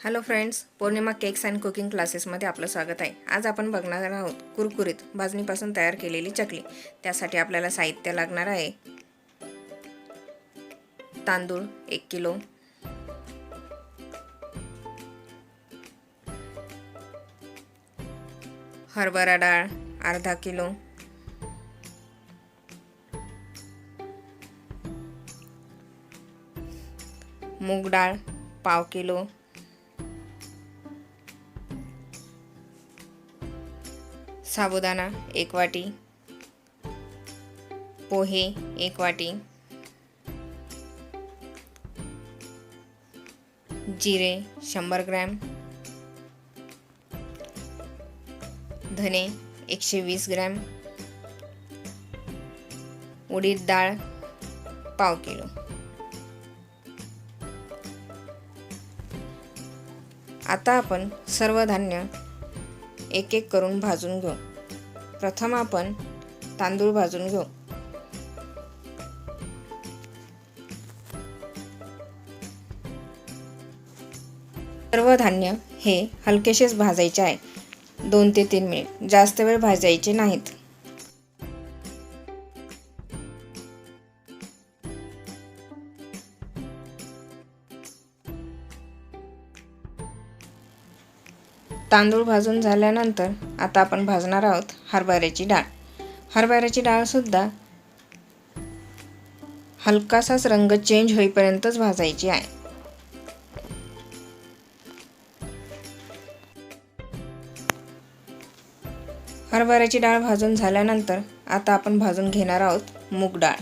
Hello friends, Purnima cakes and cooking क्लासेसमध्ये आपलं स्वागत आहे. आज आपण बघणार आहोत कुरकुरीत भाजणीपासून तयार केलेली चकली. त्यासाठी आपल्याला साहित्य लागणार आहे तांदूळ 1 किलो, हरभरा डाळ अर्धा किलो, मूग डाळ पाव किलो, साबुदाणा 1 वाटी, पोहे 1 वाटी, जिरे 100 ग्रॅम, धने 120 ग्रॅम, उडीद डाळ पाव किलो. आता आपण सर्व धान्य एक एक करून भाजून घेऊ. प्रथम आपण तांदूळ भाजून घेऊ. सर्व धान्य हे हलकेसेच भाजायचे आहे. 2 ते 3 मिनिट, जास्त वेळ भाजायचे नाहीत. तांदूळ भाजून झाल्यानंतर आता आपण भाजणार आहोत हरभऱ्याची डाळ. हरभऱ्याची डाळ सुद्धा हलकासाच रंग चेंज होईपर्यंतच भाजायची आहे. हरभऱ्याची डाळ भाजून झाल्यानंतर आता आपण भाजून घेणार आहोत मूग डाळ.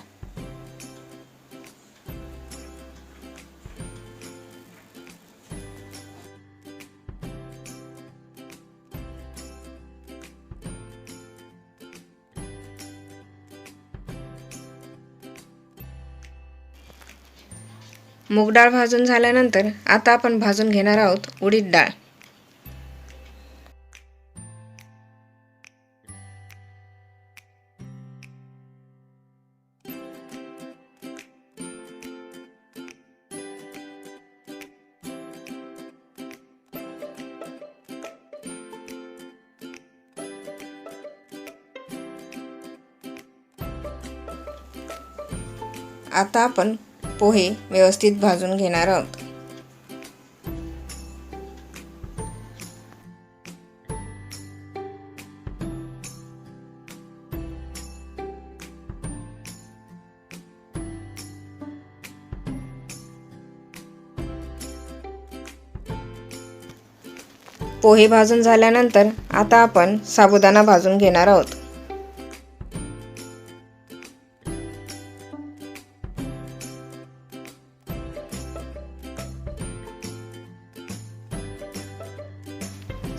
मूग डाळ भाजून झाल्यानंतर आता आपण भाजून घेणार आहोत उडीद डाळ. आता आपण पोहे व्यवस्थित भाजून घेणार आहोत. पोहे भाजून झाल्यानंतर आता आपण साबुदाणा भाजून घेणार आहोत.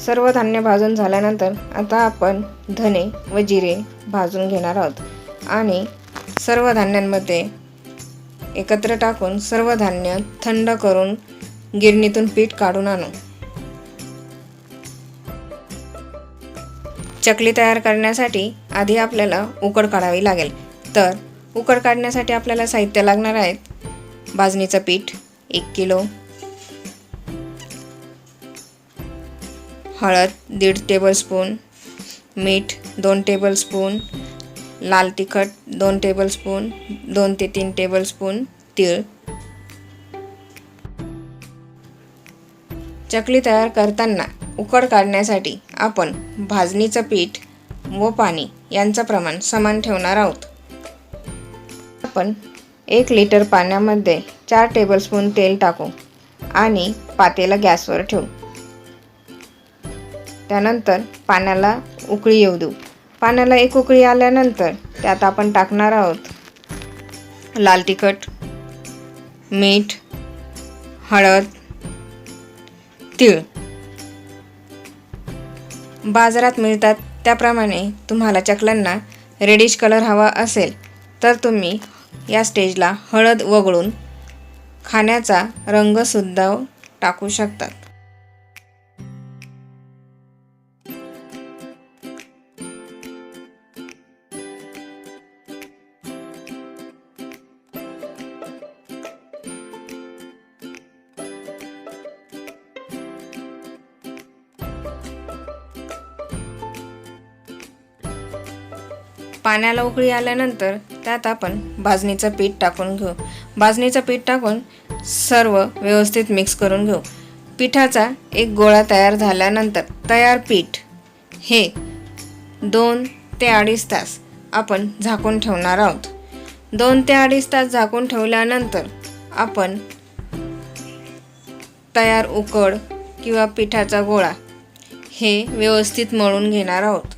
सर्व धान्य भाजून झाल्यानंतर आता आपण धने व जिरे भाजून घेणार आहोत आणि सर्व धान्यांमध्ये एकत्र टाकून सर्व धान्य थंड करून गिरणीतून पीठ काढून आणू. चकली तयार करण्यासाठी आधी आपल्याला उकड काढावी लागेल. तर उकड काढण्यासाठी आपल्याला साहित्य लागणार आहेत भाजणीचं पीठ 1 किलो, हळद 1.5 टेबलस्पून, मीठ 2 टेबलस्पून, लाल तिखट 2 टेबलस्पून, 2 ते 3 टेबलस्पून तीळ. चकली तयार करताना उकड काढण्यासाठी आपण भाजणीचं पीठ व पाणी यांचं प्रमाण समान ठेवणार आहोत. आपण 1 लिटर पाण्यामध्ये 4 टेबलस्पून तेल टाकू आणि पातेलं गॅसवर ठेवू. त्यानंतर पाण्याला उकळी येऊ देऊ. पाण्याला एक उकळी आल्यानंतर त्यात आपण टाकणार आहोत लाल तिखट, मीठ, हळद, तीळ. बाजारात मिळतात त्याप्रमाणे तुम्हाला चकल्यांना रेडिश कलर हवा असेल तर तुम्ही या स्टेजला हळद वगळून खाण्याचा रंगसुद्धा टाकू शकतात. पाण्याला उकळी आल्यानंतर त्यात आपण भाजणीचं पीठ टाकून घेऊ. भाजणीचं पीठ टाकून सर्व व्यवस्थित मिक्स करून घेऊ. पिठाचा एक गोळा तयार झाल्यानंतर तयार पीठ हे 2 ते 2.5 तास आपण झाकून ठेवणार आहोत. 2 ते 2.5 तास झाकून ठेवल्यानंतर आपण तयार उकड किंवा पिठाचा गोळा हे व्यवस्थित मळून घेणार आहोत.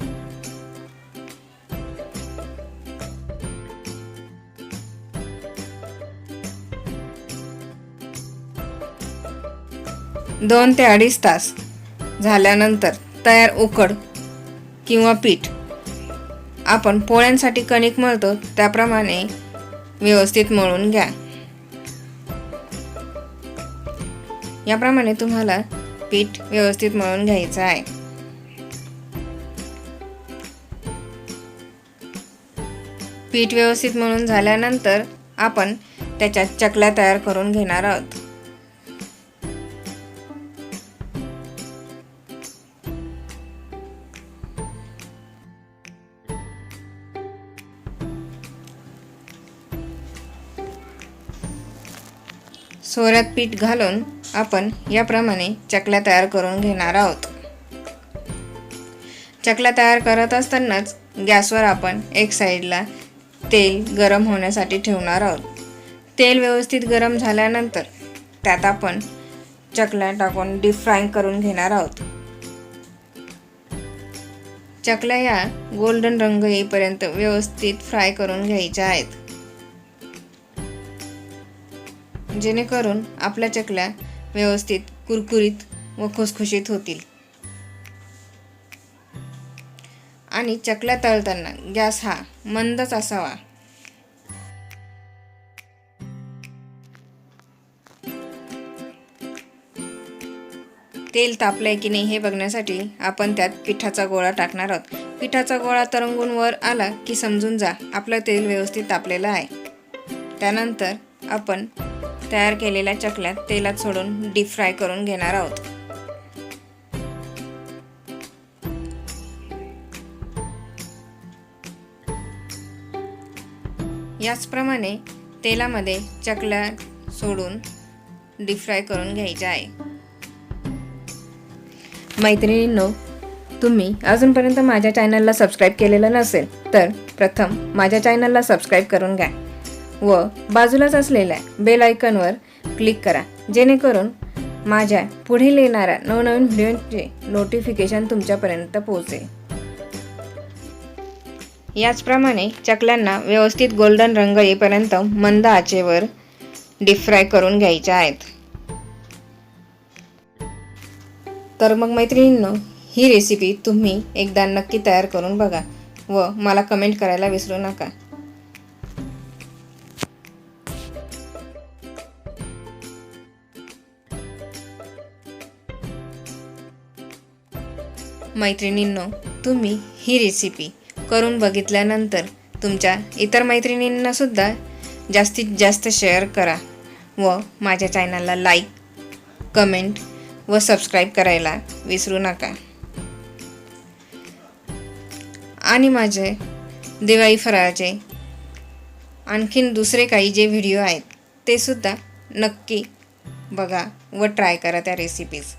दोन ते 2.5 तास झाल्यानंतर तयार उकड किंवा पीठ आपण पोळ्यांसाठी कणिक मळतो त्याप्रमाणे व्यवस्थित मळून घ्या. याप्रमाणे तुम्हाला पीठ व्यवस्थित मळून घ्यायचं आहे. पीठ व्यवस्थित मळून झाल्यानंतर आपण त्याच्यात चकल्या तयार करून घेणार आहोत. सोऱ्यात पीठ घालून आपण याप्रमाणे चकल्या तयार करून घेणार आहोत. चकल्या तयार करत असतानाच गॅसवर आपण एक साईडला तेल गरम होण्यासाठी ठेवणार आहोत. तेल व्यवस्थित गरम झाल्यानंतर त्यात आपण चकल्या टाकून डीप फ्राय करून घेणार आहोत. चकल्या या गोल्डन रंग येईपर्यंत व्यवस्थित फ्राय करून घ्यायच्या आहेत, जेणेकरून आपल्या चकल्या व्यवस्थित कुरकुरीत व खुसखुशीत होतील. आणि चकल्या तळताना गॅस हा मंदच असावा. तेल तापलंय की नाही हे बघण्यासाठी आपण त्यात पिठाचा गोळा टाकणार आहोत. पिठाचा गोळा तरंगून वर आला की समजून जा आपलं तेल व्यवस्थित तापलेलं आहे. त्यानंतर आपण तयार केलेल्या चकल्या तेलात सोडून डीप फ्राय करून घेणार आहोत. याचप्रमाणे तेलामध्ये चकल्या सोडून डीप फ्राय करून घ्यायच्या आहे. मैत्रिणींनो, तुम्ही अजूनपर्यंत माझ्या चॅनलला सबस्क्राईब केलेलं नसेल तर प्रथम माझ्या चॅनलला सबस्क्राईब करून घ्या व बाजूलाच असलेल्या बेल आयकॉनवर क्लिक करा, जेणेकरून माझ्या पुढील येणाऱ्या नवनवीन व्हिडिओचे नोटिफिकेशन तुमच्यापर्यंत पोहोचेल. याचप्रमाणे चकल्यांना व्यवस्थित गोल्डन रंग येईपर्यंत मंद आचेवर डीप फ्राय करून घ्यायच्या आहेत. तर मग मैत्रिणींनो, ही रेसिपी तुम्ही एकदा नक्की तयार करून बघा व मला कमेंट करायला विसरू नका. मैत्रिणींनो, तुम्ही ही रेसिपी करून बघितल्यानंतर तुमच्या इतर मैत्रिणींना सुद्धा जास्तीत जास्त शेअर करा व माझ्या चॅनलला लाईक, कमेंट व सबस्क्राईब करायला विसरू नका. आणि माझे दिवाळी फराळाचे आणखीन दुसरे काही जे व्हिडिओ आहेत ते सुद्धा नक्की बघा व ट्राय करा त्या रेसिपीज.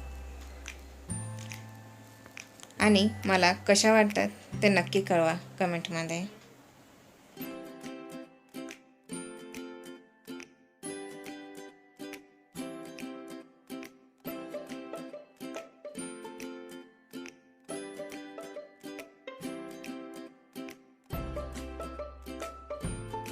आणि मला कशा वाटतात ते नक्की कळवा कमेंटमध्ये.